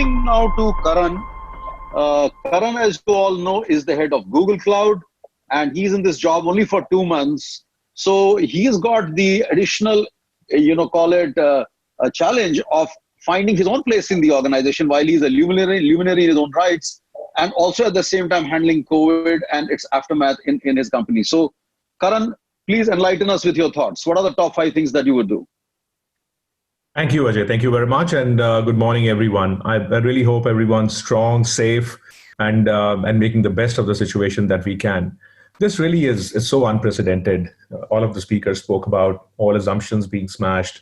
Coming now to Karan. Karan, as you all know, is the head of Google Cloud, and he's in this job only for 2 months. So he's got the additional, call it a challenge of finding his own place in the organization while he's a luminary in his own rights, and also at the same time handling COVID and its aftermath in his company. So, Karan, please enlighten us with your thoughts. What are the top 5 things that you would do? Thank you, Ajay. Thank you very much, and good morning, everyone. I really hope everyone's strong, safe, and making the best of the situation that we can. This really is so unprecedented. All of the speakers spoke about all assumptions being smashed.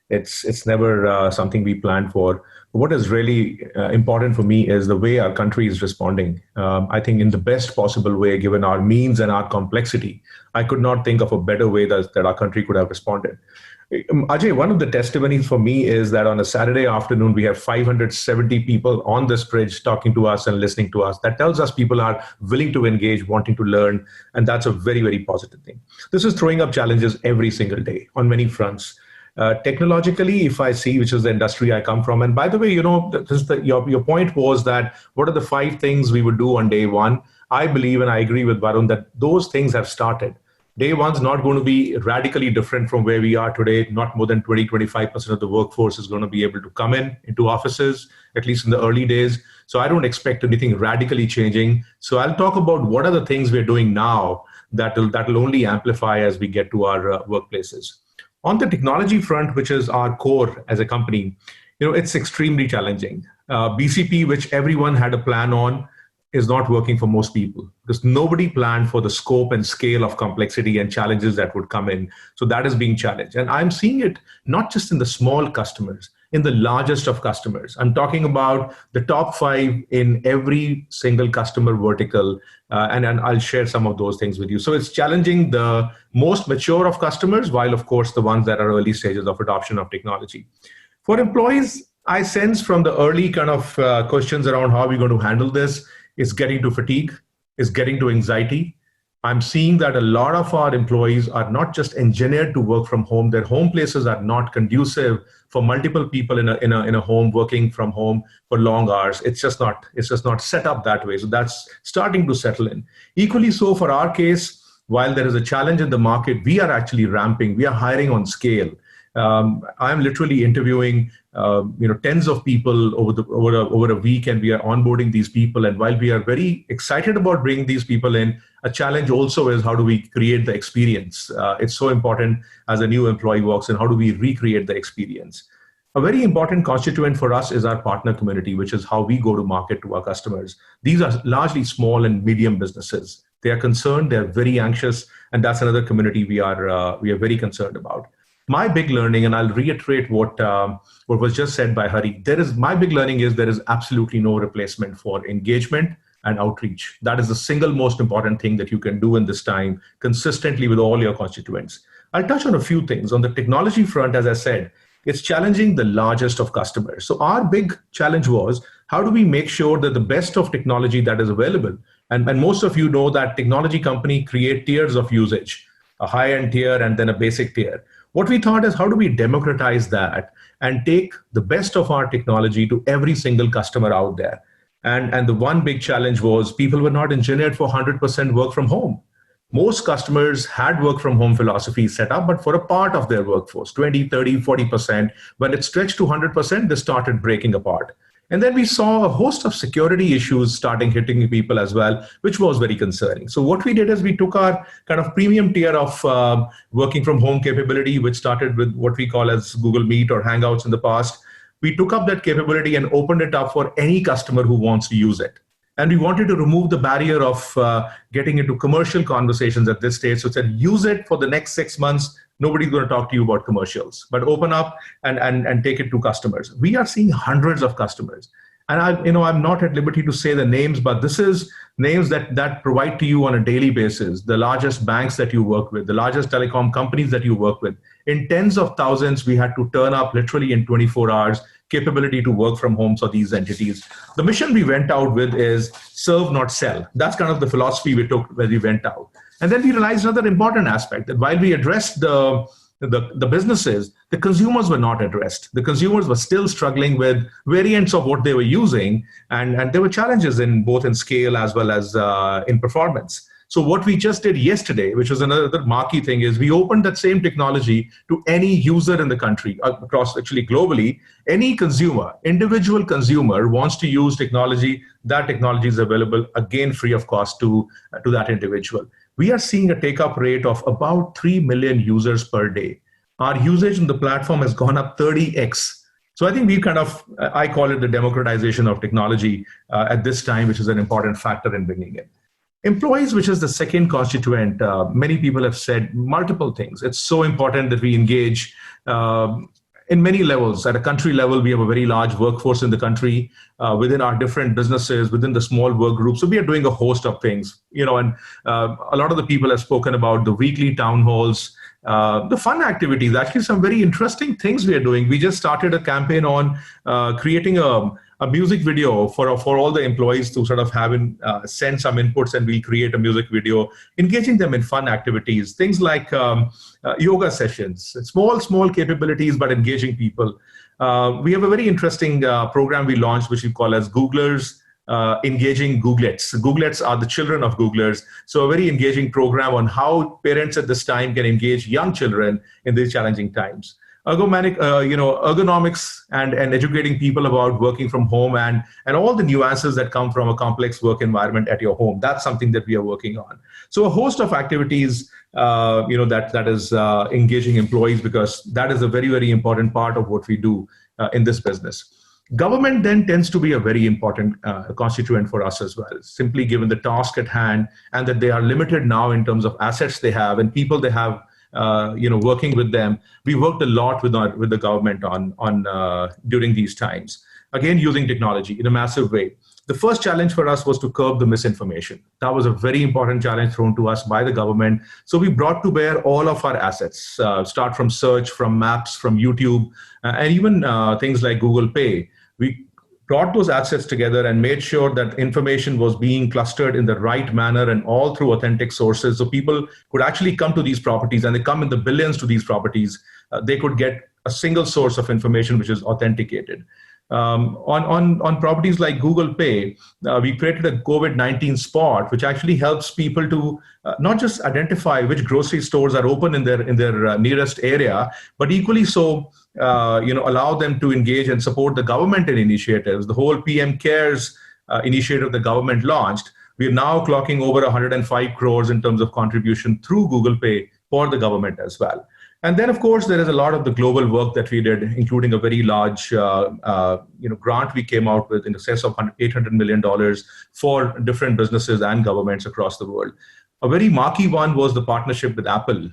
It's never something we planned for. What is really important for me is the way our country is responding. I think in the best possible way, given our means and our complexity. I could not think of a better way that our country could have responded. Ajay, one of the testimonies for me is that on a Saturday afternoon, we have 570 people on this bridge talking to us and listening to us. That tells us people are willing to engage, wanting to learn, and that's a very, very positive thing. This is throwing up challenges every single day on many fronts. Technologically, if I see, which is the industry I come from, and by the way, your point was that what are the 5 things we would do on day one? I believe, and I agree with Varun, that those things have started. Day one's not going to be radically different from where we are today. Not more than 20-25% of the workforce is going to be able to come into offices, at least in the early days. So I don't expect anything radically changing. So I'll talk about what are the things we're doing now that will only amplify as we get to our workplaces. On the technology front, which is our core as a company, it's extremely challenging. BCP, which everyone had a plan on, is not working for most people because nobody planned for the scope and scale of complexity and challenges that would come in. So that is being challenged. And I'm seeing it not just in the small customers, in the largest of customers. I'm talking about the top 5 in every single customer vertical. And I'll share some of those things with you. So it's challenging the most mature of customers, while of course the ones that are early stages of adoption of technology. For employees, I sense from the early kind of questions around how we're going to handle this, is getting to fatigue, is getting to anxiety. I'm seeing that a lot of our employees are not just engineered to work from home. Their home places are not conducive for multiple people in a home working from home for long hours. It's just not set up that way. So that's starting to settle in. Equally so for our case, while there is a challenge in the market, we are actually ramping. We are hiring on scale. I'm literally interviewing, tens of people over a week, and we are onboarding these people. And while we are very excited about bringing these people in, a challenge also is how do we create the experience? It's so important as a new employee walks in, how do we recreate the experience? A very important constituent for us is our partner community, which is how we go to market to our customers. These are largely small and medium businesses. They are concerned, they're very anxious, and that's another community we are very concerned about. My big learning, and I'll reiterate what was just said by Hari, my big learning is there is absolutely no replacement for engagement and outreach. That is the single most important thing that you can do in this time consistently with all your constituents. I'll touch on a few things. On the technology front, as I said, it's challenging the largest of customers. So our big challenge was, how do we make sure that the best of technology that is available, and most of you know that technology company create tiers of usage, a high-end tier and then a basic tier. What we thought is, how do we democratize that and take the best of our technology to every single customer out there? And the one big challenge was people were not engineered for 100% work from home. Most customers had work from home philosophy set up, but for a part of their workforce, 20, 30, 40%, when it stretched to 100%, they started breaking apart. And then we saw a host of security issues starting hitting people as well, which was very concerning. So what we did is we took our kind of premium tier of working from home capability, which started with what we call as Google Meet or Hangouts in the past. We took up that capability and opened it up for any customer who wants to use it. And we wanted to remove the barrier of getting into commercial conversations at this stage. So it said, use it for the next 6 months. Nobody's going to talk to you about commercials, but open up and take it to customers. We are seeing hundreds of customers. And I'm not at liberty to say the names, but this is names that provide to you on a daily basis, the largest banks that you work with, the largest telecom companies that you work with. In tens of thousands, we had to turn up literally in 24 hours capability to work from home for these entities. The mission we went out with is serve, not sell. That's kind of the philosophy we took when we went out. And then we realized another important aspect, that while we addressed the the businesses, the consumers were not addressed. The consumers were still struggling with variants of what they were using, and there were challenges in both in scale as well as in performance. So what we just did yesterday, which was another marquee thing, is we opened that same technology to any user in the country, across actually globally. Any consumer, individual consumer wants to use technology, that technology is available, again, free of cost to that individual. We are seeing a take-up rate of about 3 million users per day. Our usage on the platform has gone up 30x. So I think I call it the democratization of technology at this time, which is an important factor in bringing it. Employees, which is the second constituent, many people have said multiple things. It's so important that we engage in many levels. At a country level, we have a very large workforce in the country, within our different businesses, within the small work groups. So we are doing a host of things, and a lot of the people have spoken about the weekly town halls, the fun activities. Actually, some very interesting things we are doing. We just started a campaign on creating a music video for all the employees to sort of send some inputs, and we create a music video, engaging them in fun activities, things like yoga sessions, small capabilities, but engaging people. We have a very interesting program we launched, which we call as Googlers engaging Googlets. Googlets are the children of Googlers. So a very engaging program on how parents at this time can engage young children in these challenging times. Ergonomics and educating people about working from home and all the nuances that come from a complex work environment at your home. That's something that we are working on. So a host of activities, that is engaging employees, because that is a very, very important part of what we do in this business. Government then tends to be a very important constituent for us as well, simply given the task at hand, and that they are limited now in terms of assets they have and people they have working with them. We worked a lot with the government on during these times. Again, using technology in a massive way. The first challenge for us was to curb the misinformation. That was a very important challenge thrown to us by the government. So we brought to bear all of our assets, start from search, from maps, from YouTube, and even things like Google Pay. We brought those assets together and made sure that information was being clustered in the right manner and all through authentic sources. So people could actually come to these properties, and they come in the billions to these properties. They could get a single source of information which is authenticated. On properties like Google Pay, we created a COVID-19 spot, which actually helps people to not just identify which grocery stores are open in their nearest area, but equally so, allow them to engage and support the government in initiatives. The whole PM Cares initiative the government launched, we are now clocking over 105 crores in terms of contribution through Google Pay for the government as well. And then, of course, there is a lot of the global work that we did, including a very large grant we came out with in excess of $800 million for different businesses and governments across the world. A very marquee one was the partnership with Apple,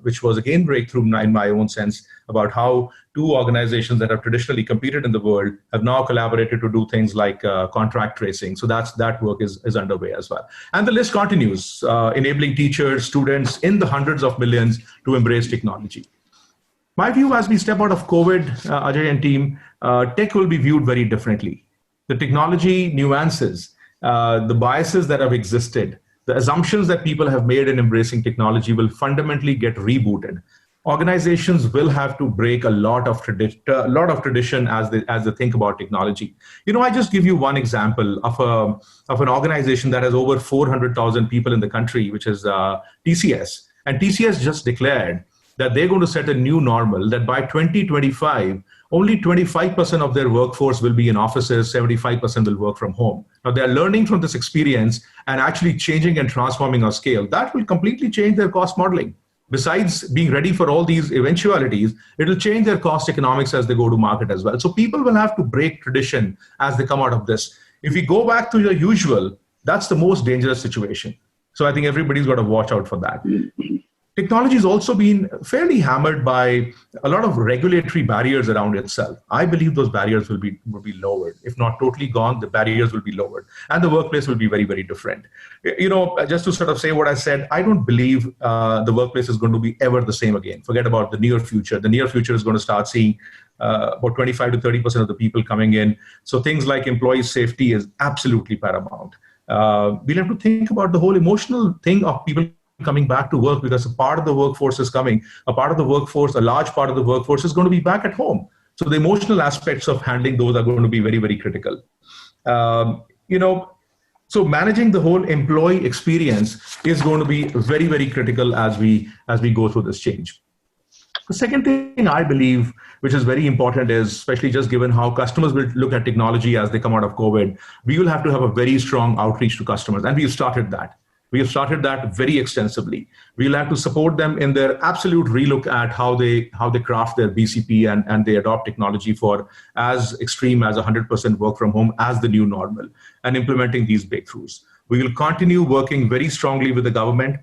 which was again breakthrough in my own sense, about how two organizations that have traditionally competed in the world have now collaborated to do things like contract tracing. So that work is underway as well. And the list continues, enabling teachers, students in the hundreds of millions to embrace technology. My view as we step out of COVID, Ajay and team, tech will be viewed very differently. The technology nuances, the biases that have existed, the assumptions that people have made in embracing technology will fundamentally get rebooted. Organizations will have to break a lot of tradition as they think about technology. I just give you one example of an organization that has over 400,000 people in the country, which is TCS. And TCS just declared that they're going to set a new normal, that by 2025, only 25% of their workforce will be in offices, 75% will work from home. Now, they're learning from this experience and actually changing and transforming our scale. That will completely change their cost modeling. Besides being ready for all these eventualities, it will change their cost economics as they go to market as well. So people will have to break tradition as they come out of this. If we go back to the usual, that's the most dangerous situation. So I think everybody's got to watch out for that. Technology has also been fairly hammered by a lot of regulatory barriers around itself. I believe those barriers will be lowered. If not totally gone, the barriers will be lowered. And the workplace will be very, very different. Just to sort of say what I said, I don't believe the workplace is going to be ever the same again. Forget about the near future. The near future is going to start seeing about 25 to 30% of the people coming in. So things like employee safety is absolutely paramount. We'll have to think about the whole emotional thing of people coming back to work because a part of the workforce is coming. A large part of the workforce is going to be back at home. So the emotional aspects of handling those are going to be very, very critical. So managing the whole employee experience is going to be very, very critical as we go through this change. The second thing I believe, which is very important, is especially just given how customers will look at technology as they come out of COVID, we will have to have a very strong outreach to customers. And we've started that. We have started that very extensively. We'll have to support them in their absolute relook at how they craft their BCP and they adopt technology for as extreme as 100% work from home as the new normal, and implementing these breakthroughs. We will continue working very strongly with the government,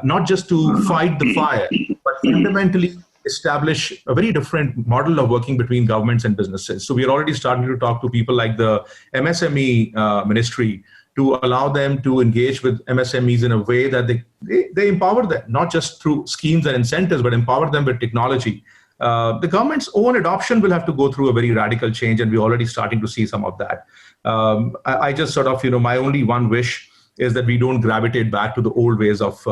not just to fight the fire, but fundamentally establish a very different model of working between governments and businesses. So we are already starting to talk to people like the MSME ministry to allow them to engage with MSMEs in a way that they empower them, not just through schemes and incentives, but empower them with technology. The government's own adoption will have to go through a very radical change, and we're already starting to see some of that. I just sort of, my only one wish is that we don't gravitate back to the old ways of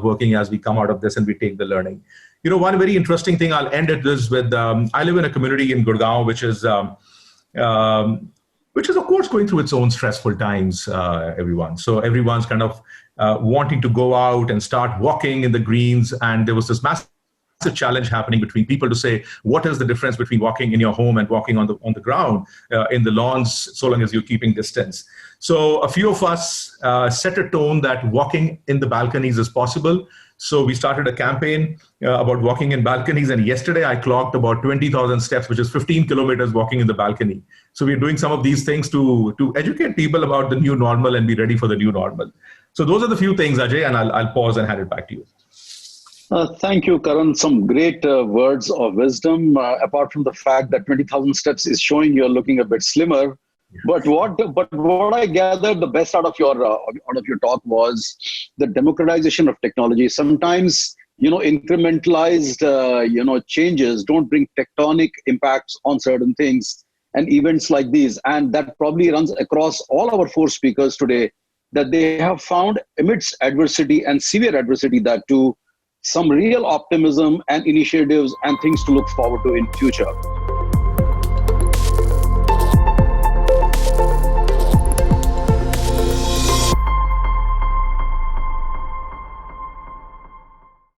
working as we come out of this and we take the learning. One very interesting thing, I'll end it this with, I live in a community in Gurgaon, which is of course going through its own stressful times, everyone. So everyone's kind of wanting to go out and start walking in the greens. And there was this massive challenge happening between people to say, what is the difference between walking in your home and walking on the ground in the lawns, so long as you're keeping distance. So a few of us set a tone that walking in the balconies is possible. So we started a campaign about walking in balconies. And yesterday I clocked about 20,000 steps, which is 15 kilometers walking in the balcony. So we're doing some of these things to educate people about the new normal and be ready for the new normal. So those are the few things, Ajay, and I'll pause and hand it back to you. Thank you, Karan. Some great words of wisdom. Apart from the fact that 20,000 steps is showing you're looking a bit slimmer, but what I gathered the best out of your talk was the democratization of technology. Sometimes incrementalized changes don't bring tectonic impacts on certain things, and events like these, and that probably runs across all our four speakers today, that they have found amidst adversity and severe adversity that too some real optimism and initiatives and things to look forward to in future.